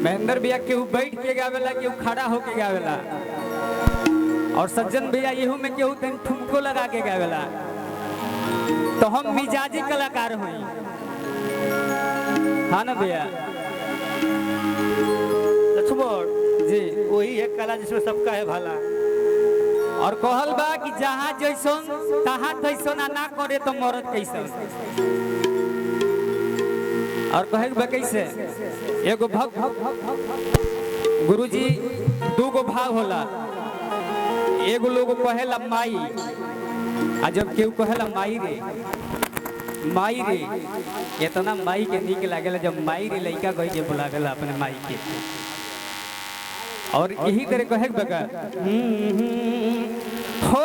महेंद्र भैया केहू बैठ के गावेला केहू खड़ा होके गावेला और सज्जन भैया यहू में केहू तन ठुमको लगा के गावेला। तो हम मिजाजी कलाकार हुई, हाँ ना भैया? लक्ष्मण जी वही है कला जिसमें सबका है भला। और कहल बा कि जहाँ जैसन तहाँ तैसन ना करे तो मरद कैसन। और कहे बा कैसे एगो भक्त गुरुजी दूगो भाव होला, एगो लोग कहेला माई आ जब केहू कहेला माई रे माई रे, इतना माई के नीक लागेला जब माई रे लइका कह के बुलावेला अपने माई के। और यही तरह कहे बगा हो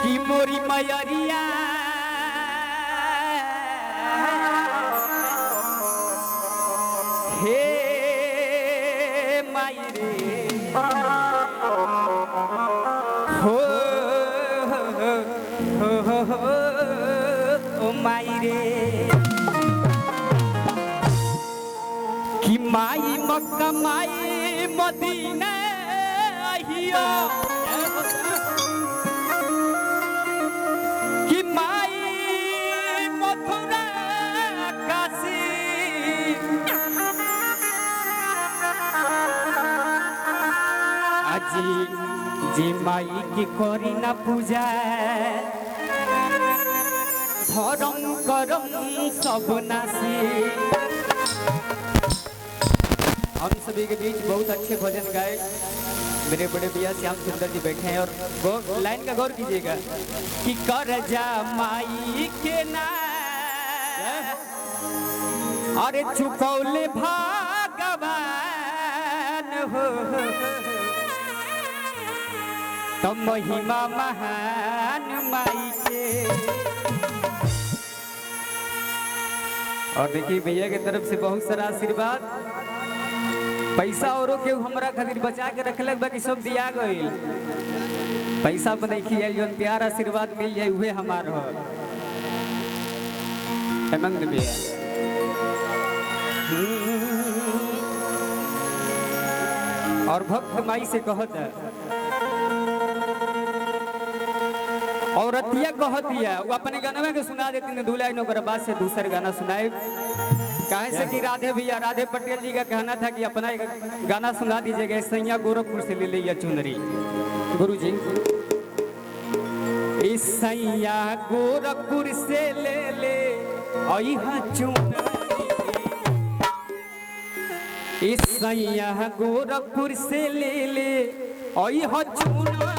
कि मोरी मैरिया हे माई रे हो ओ माई रे कि माई मक्का माई मदीना आहियो कि माई मथुरा काशी आजी जी माई की करी ना पूजा धर्म करम सब नासी। हम सभी के बीच बहुत अच्छे भजन गाए मेरे बड़े भैया श्याम सुंदर जी बैठे हैं। और लाइन का गौर कीजिएगा कि कर जा माई के ना अरे चुकौले भगवान हो तो महिमा महान माई के। और देखिए भैया की तरफ से बहुत सारा आशीर्वाद, पैसा औरों के हमरा खातिर बचा के रखलक बाकी सब दिया गई। पैसा पर देखिए जो प्यार आशीर्वाद मिल जाए हुए हमार हो हेमंत भैया। और भक्त माई से कहत है और रतिया कहतिया वो अपने गाना के सुना देती हैं 2 लाइन ओकर बाद से दूसरा गाना सुनाए। कहे से कि राधे भैया राधे पटेल जी का कहना था कि अपना एक गाना सुना दीजिएगा। सैया गोरखपुर से ले लिया चुनरी गुरु जी। इस सैया गोरखपुर से ले ले चुनरी, इस सैया गोरखपुर से ले ले चुनरी।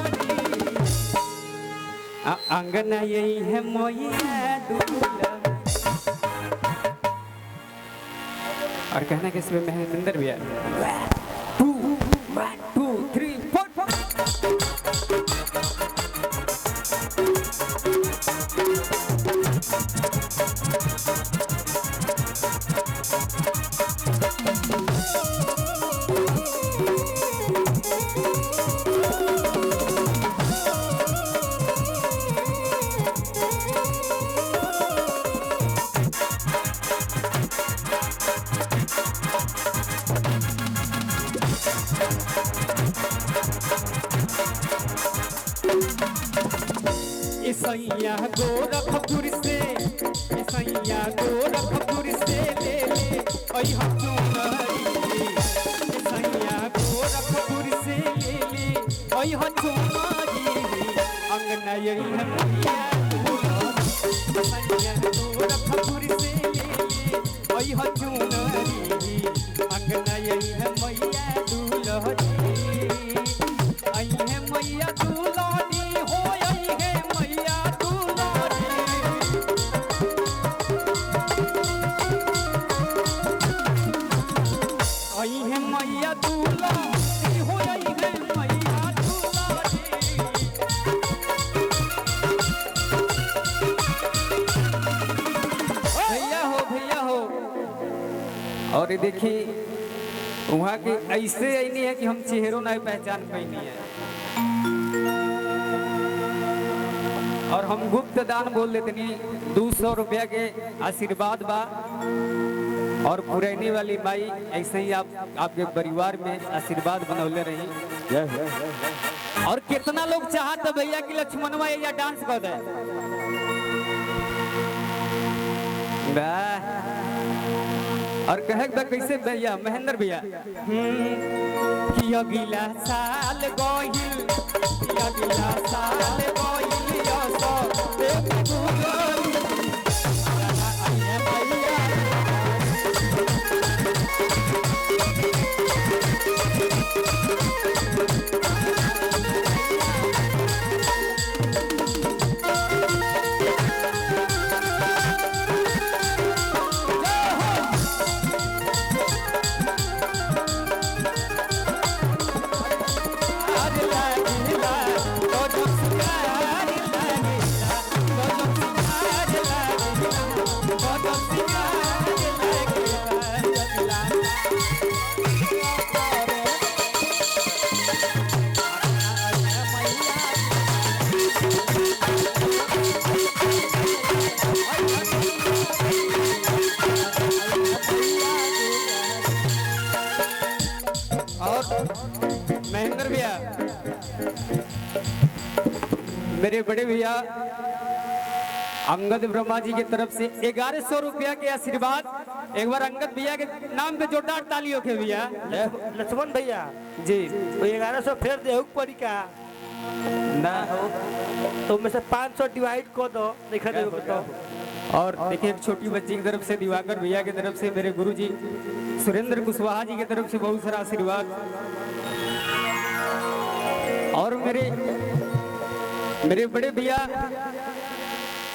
अंगना यही है मोया दूल्हा। और कहना कि इसमें महेंद्र भैया 2 1 2 3 4 सैया गोरखपुर से सैया गोरखपुर से ले ले चुनरी। सैया गोरखपुर से ले ले चुनरी। अंगना यही है मैया सैया गोरखपुर से ले ले चुनरी। अंगना यही है मैया दूल्ही आई है मैया दूल्ही हो और देखिए वहाँ के ऐसे नहीं है कि हम चेहरों नहीं पहचान पाई नहीं है। और हम गुप्त दान बोल देते नहीं, 200 रुपया के आशीर्वाद बा। और पुरैनी वाली माई ऐसे ही आपके परिवार में आशीर्वाद बनौले रही। और कितना लोग चाहते भैया कि लक्ष्मणवा या डांस कर दे। और कहे कैसे भैया महेंद्र भैया कि अगला साल गोहिल, अगला साल गोहिल महेंद्र भैया, मेरे बड़े भैया अंगद ब्रह्मा जी की तरफ से 1100 रुपया के आशीर्वाद। एक बार अंगद भैया के नाम पे जोरदार तालियों के भैया। लक्ष्मण भैया जी, तो 1100 फेर दे पड़ी का ना तो में से 500 डिवाइड कर दो, देखा दे तो। और देखिए एक छोटी बच्ची की तरफ से दिवाकर भैया की तरफ से मेरे गुरुजी सुरेंद्र कुशवाहा जी की तरफ से बहुत सारा आशीर्वाद। और मेरे बड़े भैया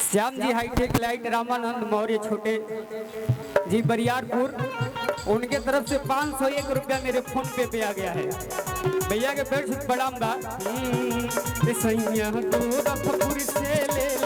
श्याम जी हाईटेक लाइट रामानंद मौर्य छोटे जी बरियारपुर, उनके तरफ से 501 रुपया मेरे फोन पे आ गया है। भैया के पेड़ से बड़ा से ले ले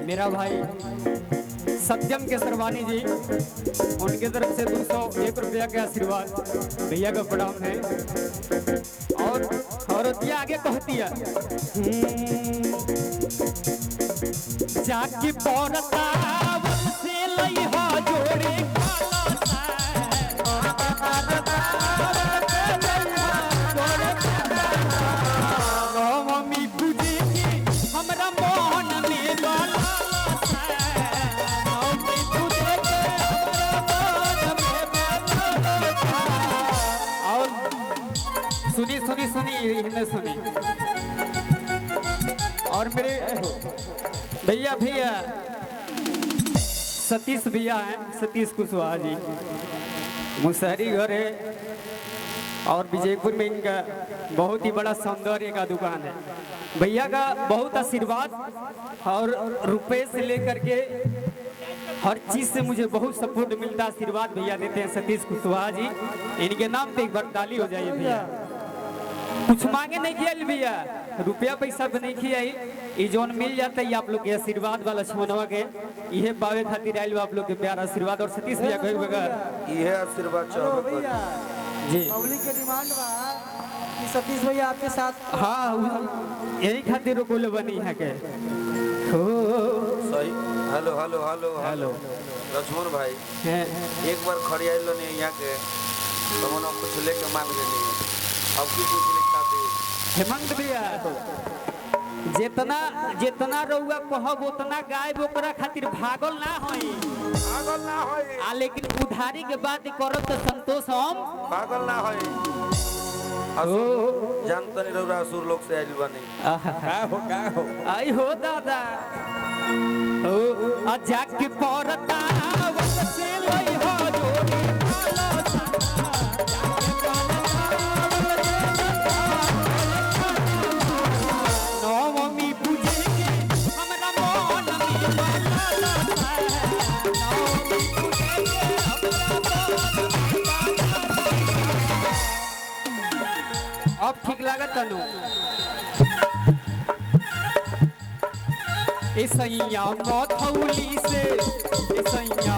मेरा भाई सत्यम के सरवानी जी, उनके तरफ से 201 रुपया के आशीर्वाद भैया का प्रणाम है। और औरतिया आगे कहती है जाके पौरता से लई हा जोड़े मम्मी पूजे हमरा मोहन में बाला सुनी सुनी सुनी इन्हें सुनी। और मेरे भैया भैया सतीश भैया हैं, सतीश कुशवाहा जी, मुसहरी घर है और विजयपुर में इनका बहुत ही बड़ा सौंदर्य का दुकान है। भैया का बहुत आशीर्वाद और रुपए से लेकर के हर चीज से मुझे बहुत सपोर्ट मिलता, आशीर्वाद भैया देते हैं सतीश कुशवाहा जी। इनके नाम पे एक बार ताली हो जाइए भैया। कुछ मांगे नहीं किया भैया, रुपया पैसा भी नहीं किया, ये जोन मिल जाता है आप लोग के आशीर्वाद वाला लक्ष्मणवा के इहे पावे खातिर आइल आप लोग के प्यार आशीर्वाद। और सतीश भैया कहे बगैर ये आशीर्वाद चाहो जी पब्लिक के डिमांड बा कि सतीश भैया आपके साथ। हाँ यही खातिर रोकोले बनी है के सही। Hello hello hello hello Lakshman भाई हैं एक बार खड़ी आइल नहीं यहाँ के तो मनो कुछ लेके मांग लेनी, अब की कुछ लिखता दे। हेमंत भैया जितना जितना रउआ कहब उतना गायब ओकरा खातिर भागल ना होई पागल ना होई आ लेकिन उधारी के बात करब तो संतोष हम पागल ना होई असुर जानतनी रउरा असुर लोग से आइल बानी का हो आई हो दादा ओ अजा के परता वत से लई हो जोड़ी नवमी पूजे के हमरा मन में नवमी पूजे के अब ठीक लागत तनु ए सैया मथौली से ए सैया